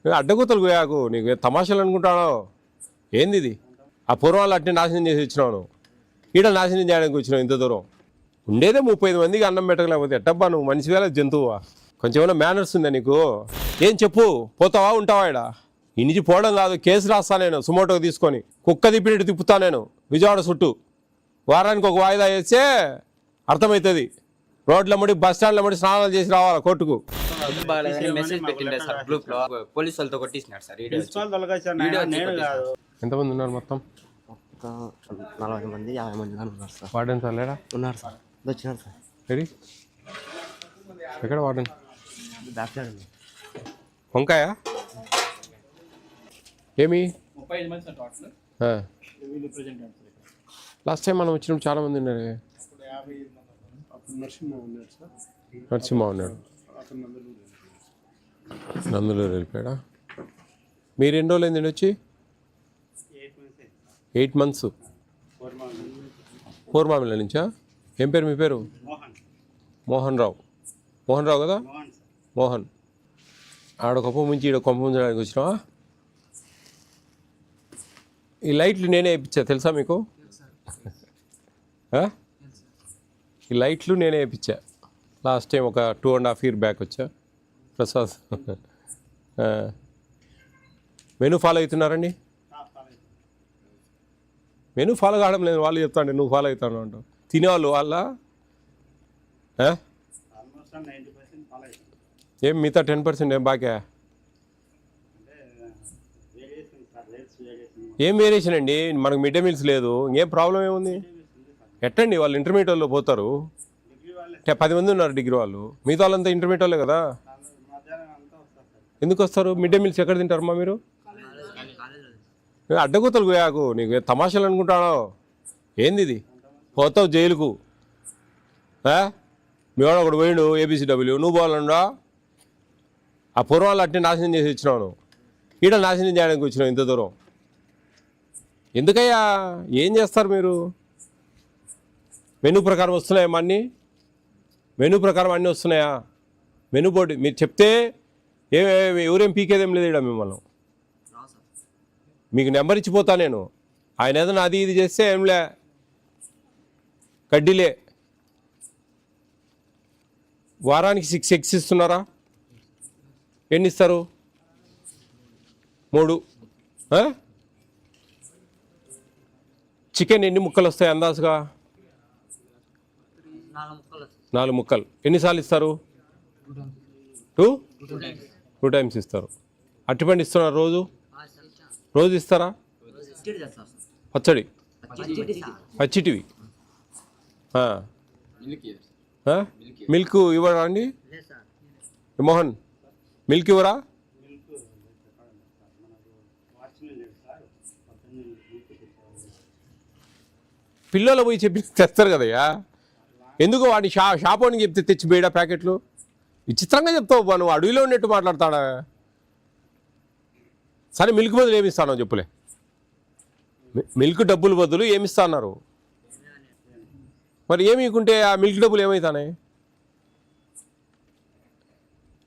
అడ్డగూతలు పోయాకు నీకు తమాషాలు అనుకుంటానో ఏంది ఇది? ఆ పూర్వాలు అట్నే నాశనం చేసి వచ్చినావు, ఈడ నాశనం చేయడానికి వచ్చినావు. ఇంత దూరం ఉండేదే 35 మందికి అన్నం పెట్టకలేకపోతే ఎట్టబ్బా నువ్వు మనిషి వేళ జంతువువా? కొంచెం ఏమైనా మేనర్స్ ఉందా నీకు? ఏం చెప్పు, పోతావా ఉంటావా? ఈడ ఈ నుంచి పోవడం కాదు, కేసు రాస్తా నేను సుమోటోకి తీసుకొని. కుక్క తిప్పినట్టు తిప్పుతా నేను విజయవాడ చుట్టూ. వారానికి ఒక వాయిదా వేస్తే అర్థమవుతుంది. రోడ్లమ్మడి బస్ స్టాండ్లమ్మడి స్నానాలు చేసి రావాలా కోర్టుకు. మెసేజ్ పెట్టిండే సార్ గ్రూప్ లో, పోలీసు వాళ్ళతో కొట్టిస్తున్నారు సార్. ఎంతమంది ఉన్నారు మొత్తం? 40 మంది 50 మంది ఉన్నారు సార్. వార్డెన్ సార్ లేరా? ఉన్నారు సార్, వచ్చినారు సార్. రెడీ ఎక్కడ వార్డెన్? బ్యాక్ సైడ్ ఉంది. వంకాయ ఏమి? లాస్ట్ టైం మనం వచ్చినప్పుడు చాలా మంది ఉన్నారు. నరసింహ ఉన్నాడు, నందులూరు వెళ్ళిపోయాడా? మీరు ఎన్ని రోజులు అయిందండి వచ్చి? 8 months. పూర్మామిల నుంచా? ఏం పేరు మీ పేరు? మోహన్ రావు. మోహన్ రావు కదా? మోహన్. ఆడ కొప్ప ముంచి ఈడ కొప్ప ముంచడానికి వచ్చినావా? ఈ లైట్లు నేనే వేయించా తెలుసా మీకు? ఈ లైట్లు నేనే వేయించా. లాస్ట్ టైం ఒక 2.5 years బ్యాక్ వచ్చా. ప్రసాద్ మెనూ ఫాలో అవుతున్నారండి? మెనూ ఫాలో కావడం లేదు, వాళ్ళు చెప్తాండి నువ్వు ఫాలో అవుతాను అంటావు. తినేవాళ్ళు వాళ్ళ ఏం మిగతా 10% ఏం బాకా? ఏం వేరియేషన్ అండి? మనకు మిడ్ డే మీల్స్ లేదు, ఇంకేం ప్రాబ్లం ఏముంది? ఎట్టండి వాళ్ళు ఇంటర్మీడియట్ వాళ్ళు పోతారు, 10 మంది ఉన్నారు డిగ్రీ వాళ్ళు, మిగతా వాళ్ళంతా ఇంటర్మీడియట్ వాళ్ళే కదా. ఎందుకు వస్తారు? మిడ్ డే మీల్స్ ఎక్కడ తింటారమ్మా మీరు? అడ్డగూతలు పోయాకు నీకు తమాషాలు అనుకుంటానో ఏంది ఇది? పోతావు జైలుకు. మీ వాడు ఒకడు పోయిండు ABCW, నువ్వు పోవాలన్నా? ఆ పూర్వాలు అట్నే నాశనం చేసి వచ్చినావు, నువ్వు ఈడ నాశనం చేయడానికి వచ్చినావు ఇంత దూరం. ఎందుకయ్యా? ఏం చేస్తారు మీరు? మెనూ ప్రకారం వస్తున్నాయా అన్నీ? మెనూ ప్రకారం అన్నీ వస్తున్నాయా? మెనూ బోర్డు మీరు చెప్తే ఎవరేం పీకేదేం లేదు ఇక్కడ మిమ్మల్ని. మీకు నెంబర్ ఇచ్చిపోతా నేను. ఆయన ఏదైనా అది ఇది చేస్తే ఏంలే, కడ్డీలే. వారానికి 6 eggs ఇస్తున్నారా? ఎన్ని ఇస్తారు? 3. చికెన్ ఎన్ని ముక్కలు వస్తాయి అందాజుగా? 4 ముక్కలు. ఎన్నిసార్లు ఇస్తారు? 2 times ఇస్తారు. అట్టిపండి ఇస్తున్నారు రోజు ఇస్తారా? పచ్చడి పచ్చిటివి. మిల్క్ ఇవ్వరా అండి? మోహన్ మిల్క్ ఇవ్వరా? పిల్లలు పోయి చెప్పి తెస్తారు కదయ్యా. ఎందుకు వాడిని షాప్ అని చెప్తే తెచ్చి బేడా ప్యాకెట్లు? విచిత్రంగా చెప్తావు నువ్వు, అడవిలో ఉన్నట్టు మాట్లాడతాడా? సరే మిల్క్ బదులు ఏమిస్తానో చెప్పులే. మిల్క్ డబ్బులు బదులు ఏమిస్తా అన్నారు? మరి ఏమి ఇవ్వకుంటే ఆ మిల్క్ డబ్బులు ఏమవుతానే?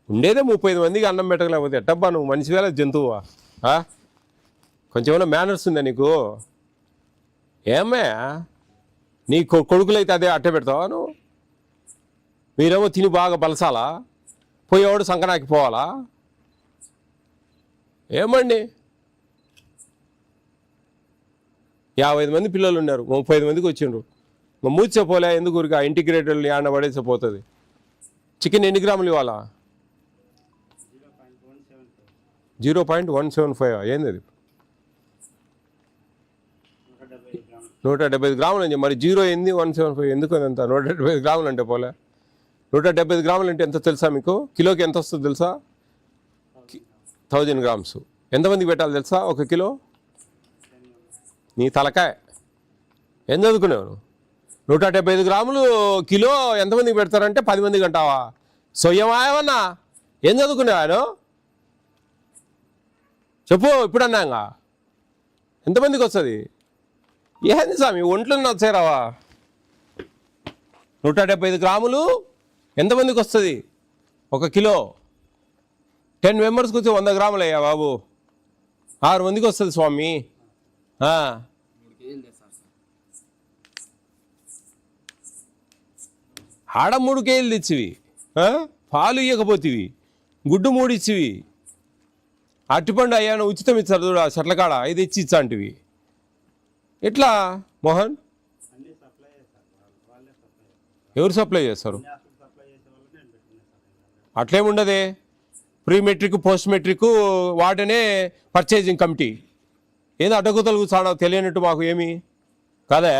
ఉండేదే 35 మందికి అన్నం పెట్టకలేకపోతే ఎట్టబ్బా నువ్వు మనిషి వేళ జంతువువా? కొంచెం ఏమైనా మేనర్స్ ఉందా నీకు? ఏమయ్యా నీ కొడుకులైతే అదే అట్టే పెడతావా నువ్వు? మీరేమో తిని బాగా బలసాలా, పోయేవాడు సంకనాకి పోవాలా? ఏమండి 55 మంది పిల్లలు ఉన్నారు, 35 మందికి వచ్చిండ్రు. మూర్చేపోలే ఎందుకు? ఊరికి ఆ ఇంటిగ్రేటెడ్ ఆడ పడేసిపోతుంది. చికెన్ ఎన్ని గ్రాములు ఇవ్వాలా? 0.175. ఏంది అది? 175 గ్రాములు అని. మరి 0 ఏంది 175 ఎందుకు? అంత 175 గ్రాములు అంటే పోలే. 175 గ్రాములు అంటే ఎంత తెలుసా మీకు? కిలోకి ఎంత వస్తుంది తెలుసా? 1000 grams. ఎంతమందికి పెట్టాలి తెలుసా 1 కిలో? నీ తలకాయ. ఏం చదువుకునేవు? 175 గ్రాములు కిలో ఎంతమందికి పెడతారంటే 10 మందికి అంటావా? సొయ్యమాయమన్నా ఏం చదువుకునేవాను చెప్పు. ఇప్పుడు అన్నాగా ఎంతమందికి వస్తుంది? ఏంది స్వామి ఒంట్లో వచ్చారావా? 175 గ్రాములు ఎంతమందికి వస్తుంది 1 కిలో? 10 మెంబర్స్కి వచ్చి 100 గ్రాములు అయ్యా బాబు, 6 మందికి వస్తుంది స్వామి. ఆడ 3 కేజీలు తెచ్చివి, పాలు ఇవ్వకపోతేవి, గుడ్డు 3 ఇచ్చివి, అట్టిపండు అయ్యా ఉచితం ఇచ్చారు చూడ చెట్లకాడ 5 ఇచ్చి ఇచ్చాంటివి. ఎట్లా మోహన్? ఎవరు సప్లై చేస్తారు? అట్లేముండదే. ప్రీ మెట్రిక్ పోస్ట్ మెట్రిక్ వాటనే పర్చేజింగ్ కమిటీ. ఏంది అడ్డగుతలు కూర్చోడా తెలియనట్టు మాకు ఏమి కాదా?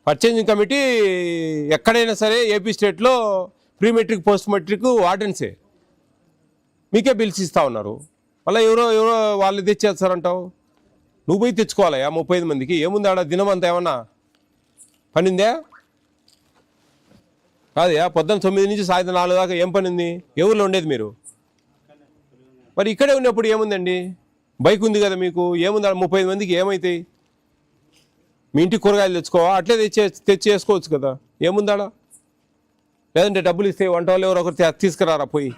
పర్చేజింగ్ కమిటీ ఎక్కడైనా సరే ఏపీ స్టేట్లో ప్రీ మెట్రిక్ పోస్ట్ మెట్రిక్ వార్డెన్సే. మీకే బిల్స్ ఇస్తూ ఉన్నారు. మళ్ళీ ఎవరో వాళ్ళు తెచ్చేస్తారంటావు. నువ్వు పోయి తెచ్చుకోవాలయా 35 మందికి. ఏముంది ఆడ దినం అంతా ఏమన్నా పనిందే? కాదయా, పొద్దున్న 9 నుంచి సాయంత్రం 4 దాకా ఏం పని ఉంది? ఎవరిలో ఉండేది మీరు? మరి ఇక్కడే ఉన్నప్పుడు ఏముందండి? బైక్ ఉంది కదా మీకు, ఏముంది ఆడ 35 మందికి ఏమవుతాయి? మీ ఇంటికి కూరగాయలు తెచ్చుకోవా? అట్లే తెచ్చి వేసుకోవచ్చు కదా, ఏముందాడ? లేదంటే డబ్బులు ఇస్తే వంట వాళ్ళు ఎవరో ఒకరు తీసుకురారా పోయి.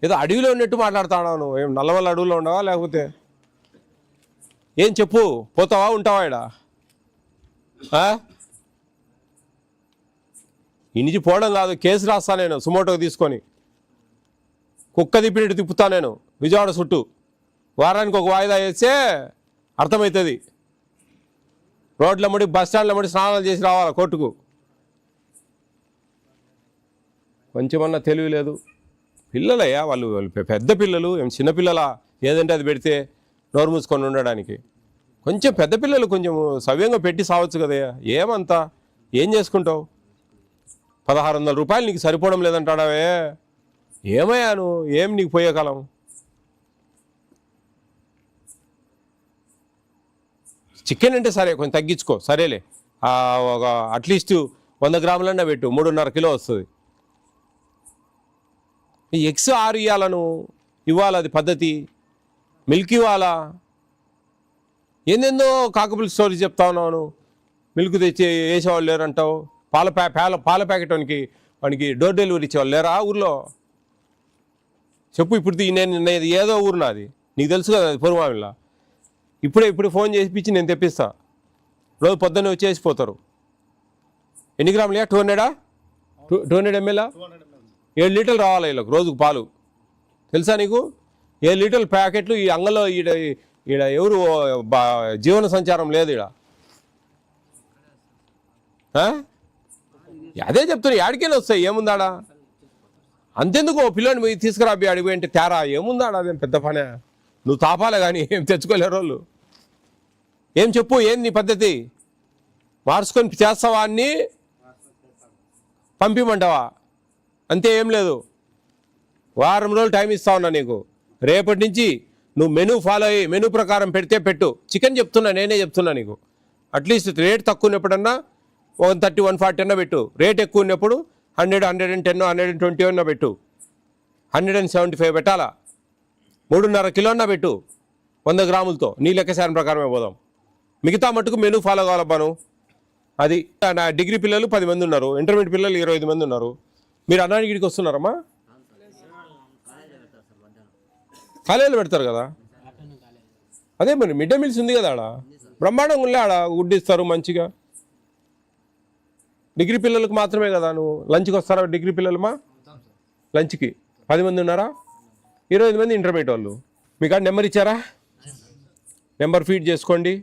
ఏదో అడవిలో ఉన్నట్టు మాట్లాడుతున్నావు నువ్వు. ఏం నల్లవల్ల అడవిలో ఉండవా? లేకపోతే ఏం చెప్పు, పోతావా ఉంటావా ఈడ? ఈ నుంచి పోవడం కాదు, కేసు రాస్తా నేను సుమోటోకి తీసుకొని. కుక్క తిప్పినట్టు తిప్పుతా నేను విజయవాడ చుట్టూ. వారానికి ఒక వాయిదా వేస్తే అర్థమవుతుంది. రోడ్ల ముడి బస్ స్టాండ్ల ముడి స్నానాలు చేసి రావాలా కోర్టుకు. కొంచెమన్నా తెలివి లేదు. పిల్లలయ్యా వాళ్ళు పెద్ద పిల్లలు, ఏం చిన్నపిల్లలా? ఏదంటే అది పెడితే నోరు మూసుకొని ఉండడానికి. కొంచెం పెద్ద పిల్లలు కొంచెం సవ్యంగా పెట్టి సావచ్చు కదయ్యా. ఏమంతా ఏం చేసుకుంటావు? 1600 రూపాయలు నీకు సరిపోవడం లేదంటాడావే. ఏమయ్యా నువ్వు, ఏం నీకు పోయే కాలం? చికెన్ అంటే సరే కొంచెం తగ్గించుకో, సరేలే. ఒక అట్లీస్ట్ 100 గ్రాములన్నా పెట్టు, 3.5 కిలో వస్తుంది. ఎగ్స్ 6 ఇవ్వాలను ఇవ్వాలి, అది పద్ధతి. మిల్క్ ఇవ్వాలా? ఏందేందో కాకపుల్ స్టోరీ చెప్తా ఉన్నాను. మిల్క్ తెచ్చి వేసేవాళ్ళు లేరంటావు. పాల ప్యాకెట్ వానికి డోర్ డెలివరీ ఇచ్చేవాళ్ళు లేరా ఊర్లో? చెప్పు. ఇప్పుడు నేను ఏదో ఊరు నాది, నీకు తెలుసు కదా, అది పొరుమావిలా. ఇప్పుడు ఫోన్ చేసి నేను తెప్పిస్తా. రోజు పొద్దున్నే వచ్చేసిపోతారు. ఎన్ని గ్రాములే? 200 ml 7 లీటర్లు రావాలి వీళ్ళకి రోజుకు పాలు. తెలుసా నీకు? 7 లీటర్ల ప్యాకెట్లు ఈ అంగంలో ఈడ ఎవరు జీవన సంచారం లేదు ఈడ. అదే చెప్తున్నా, యాడికెళ్ళి వస్తాయి? ఏముందాడా? అంతెందుకు పిల్లని పోయి తీసుకురా అడిగిపోయి అంటే తేరా ఏముందాడా? అదేం పెద్ద పనే. నువ్వు తాపాలే కానీ ఏం తెచ్చుకోలేరు వాళ్ళు. ఏం చెప్పు, ఏం నీ పద్ధతి? మార్చుకొని చేస్తావా అన్ని పంపిమంటావా? అంతే, ఏం లేదు. వారం రోజులు టైం ఇస్తా ఉన్నా నీకు. రేపటి నుంచి నువ్వు మెనూ ఫాలో అయ్యి మెనూ ప్రకారం పెడితే పెట్టు. చికెన్ చెప్తున్నా, నేనే చెప్తున్నా నీకు. అట్లీస్ట్ రేట్ తక్కువ ఉన్నప్పుడన్నా 130, 140 అన్నా పెట్టు. రేట్ ఎక్కువ ఉన్నప్పుడు 100, 110, 120 అన్నా పెట్టు. 175 పెట్టాలా? 3.5 కిలో అన్నా పెట్టు 100 గ్రాములతో. నీ లెక్కశారం ప్రకారమే పోదాం. మిగతా మట్టుకు మెనూ ఫాలో కావాలబ్బా నువ్వు. అది నా డిగ్రీ పిల్లలు 10 మంది ఉన్నారు, ఇంటర్మీడియట్ పిల్లలు 25 మంది ఉన్నారు. మీరు అన్నానికి వస్తున్నారమ్మా? కాలేజీలో పెడతారు కదా. అదే మరి మిడ్ డే మీల్స్ ఉంది కదా ఆడ, బ్రహ్మాండంగా ఉండే. ఆడ గుడ్డిస్తారు మంచిగా. డిగ్రీ పిల్లలకు మాత్రమే కదా. నువ్వు లంచ్కి వస్తారా డిగ్రీ పిల్లలమా? లంచ్కి 10 మంది ఉన్నారా? 25 మంది ఇంటర్మీడియట్ వాళ్ళు. మీకు ఆ నెంబర్ ఇచ్చారా? నెంబర్ ఫీడ్ చేసుకోండి.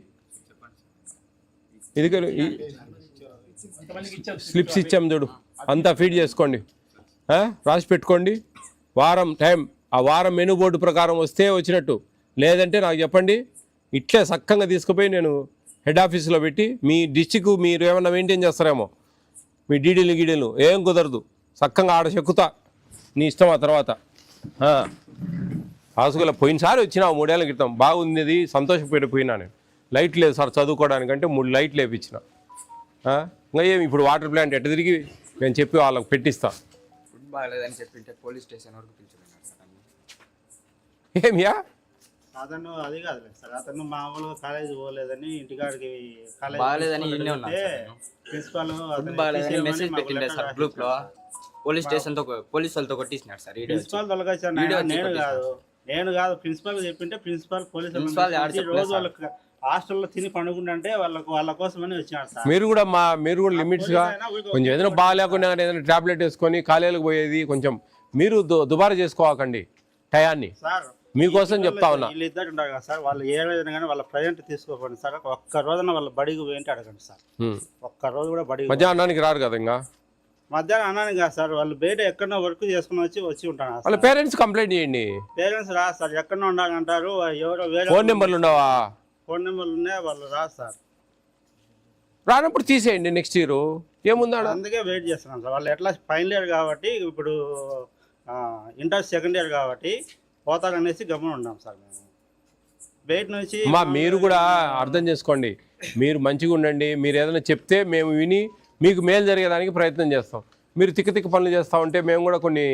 ఇది స్లిప్స్ ఇచ్చాం చూడు, అంతా ఫీడ్ చేసుకోండి, రాసి పెట్టుకోండి. వారం టైం, ఆ వారం మెనూ బోర్డు ప్రకారం వస్తే వచ్చినట్టు, లేదంటే నాకు చెప్పండి. ఇట్లే సక్కంగా తీసుకుపోయి నేను హెడ్ ఆఫీస్లో పెట్టి మీ డిస్టిక్ మీరు ఏమన్నా మెయింటైన్ చేస్తారేమో, మీ డీడీలు ఏం కుదరదు. సక్కంగా ఆడ చెక్కుతా, నీ ఇష్టం. ఆ తర్వాత హాస్పిటల్ పోయినసారి వచ్చినా 3 ఏళ్ల క్రితం బాగుంది, సంతోషపడిపోయినా నేను. లైట్ లేదు సార్ చదువుకోవడానికంటే 3 లైట్లు వేయించిన. ఇంకా ఏమి ఇప్పుడు వాటర్ ప్లాంట్ ఎట్ట తిరిగి నేను చెప్పి వాళ్ళకి పెట్టిస్తా. ఫుడ్ బాగాలేదని చెప్పింటే పోలీస్ స్టేషన్ వరకు పిలిచిపోయినారు సార్. ఏమియా? అతను అది కాదు సార్, అతను మామూలుగా కాలేజీ పోలేదని ఇంటికాడికి బాగాలేదని ప్రిన్సిపాల్ బాగాలేదని మెసేజ్ పెట్టిండే సార్ గ్రూప్ లో. పోలీస్ స్టేషన్ తో పోలీసు వాళ్ళతో కొట్టించినారు సార్. ప్రిన్సిపాల్ తొలగించాను నేను కాదు. నేను కాదు ప్రిన్సిపల్ చెప్పింటే ప్రిన్సిపల్ పోలీసు ప్రిన్సిపాల్ యాడ్ రోజు చెప్పలేదు వాళ్ళకి హాస్టల్లో తిని పండుకుంటే వాళ్ళ కోసమని వచ్చినాడు సార్. మీరు కూడా లిమిట్స్గా కొంచెం ఏదైనా బాగాలేకుండా కానీ ఏదైనా టాబ్లెట్ వేసుకొని కాలేజీలకు పోయేది కొంచెం మీరు దుబారా చేసుకోవాకండి టయాన్ని. సార్ మీకోసం చెప్తా ఉన్నా. వీళ్ళిద్దరు ఉంటారు కదా సార్, వాళ్ళు ఏ రోజున కానీ వాళ్ళ ప్రజెంట్ తీసుకోకండి సార్. ఒక్క రోజున వాళ్ళ బడికి పోయింటే అడగండి సార్. ఒక్క రోజు కూడా బడికి మధ్యాహ్నానికి రారు కదా ఇంకా. మధ్యాహ్నం అన్నాను కదా సార్, వాళ్ళు బయట ఎక్కడో వర్క్ చేసుకుని వచ్చి ఉంటారు. వాళ్ళ పేరెంట్స్ కంప్లైంట్ చేయండి. పేరెంట్స్ రాదు సార్, ఎక్కడో ఉండాలంటారు. ఎవరో వేరే ఫోన్ నెంబర్లు ఉండవా? ఫోన్ నెంబర్లు ఉన్నాయి, వాళ్ళు రాదు సార్. రానప్పుడు తీసేయండి నెక్స్ట్ ఇయర్ ఏముందా. అందుకే వెయిట్ చేస్తున్నాం సార్. వాళ్ళు ఎట్లా ఫైనల్ ఇయర్ కాబట్టి ఇప్పుడు ఇంటర్ సెకండ్ ఇయర్ కాబట్టి పోతారనేసి గమనం ఉన్నాం సార్. మేము బయట నుంచి మీరు కూడా అర్థం చేసుకోండి. మీరు మంచిగా ఉండండి. మీరు ఏదైనా చెప్తే మేము విని మీకు మేలు జరిగేదానికి ప్రయత్నం చేస్తాం. మీరు తిక్క పనులు చేస్తూ ఉంటే మేము కూడా కొన్ని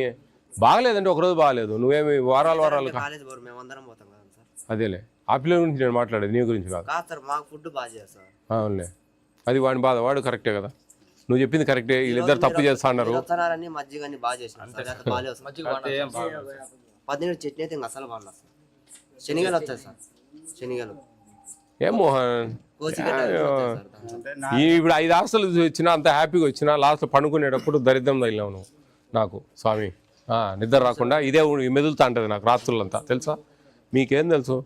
బాగలేదంటే ఒకరోజు బాగలేదు, నువ్వేమి వారాలు కాలేజ్ పోరు, మేము అందరం పోతాం కదా సార్. అదేలే ఆ పిల్లల గురించి నేను మాట్లాడేది, నీ గురించి కాదు. కాదు సార్, మాకు ఫుడ్ బాగా చేస్తారు. అవునులే, అది వాడి బాధ. వాడు కరెక్టే కదా, నువ్వు చెప్పింది కరెక్టే. వీళ్ళిద్దరు తప్పు చేస్తా అన్నారు. వస్తున్నారని మజ్జిగని బాగా చేసినారు సార్. బాగా వస్తుంది. 10 చట్నీ అయితే ఇంకా అసలు బాగా వస్తుంది. శనిగలు వస్తాయి సార్, శనిగలు. ఏం మోహన్ ఇప్పుడు 5 హాస్టల్ వచ్చినా అంత హ్యాపీగా వచ్చినా లాస్ట్ పండుకునేటప్పుడు దరిద్రం తగిలినావు నువ్వు నాకు స్వామి. నిద్ర రాకుండా ఇదే మెదులుతా ఉంటుంది నాకు రాత్రులంతా, తెలుసా? మీకేం తెలుసు?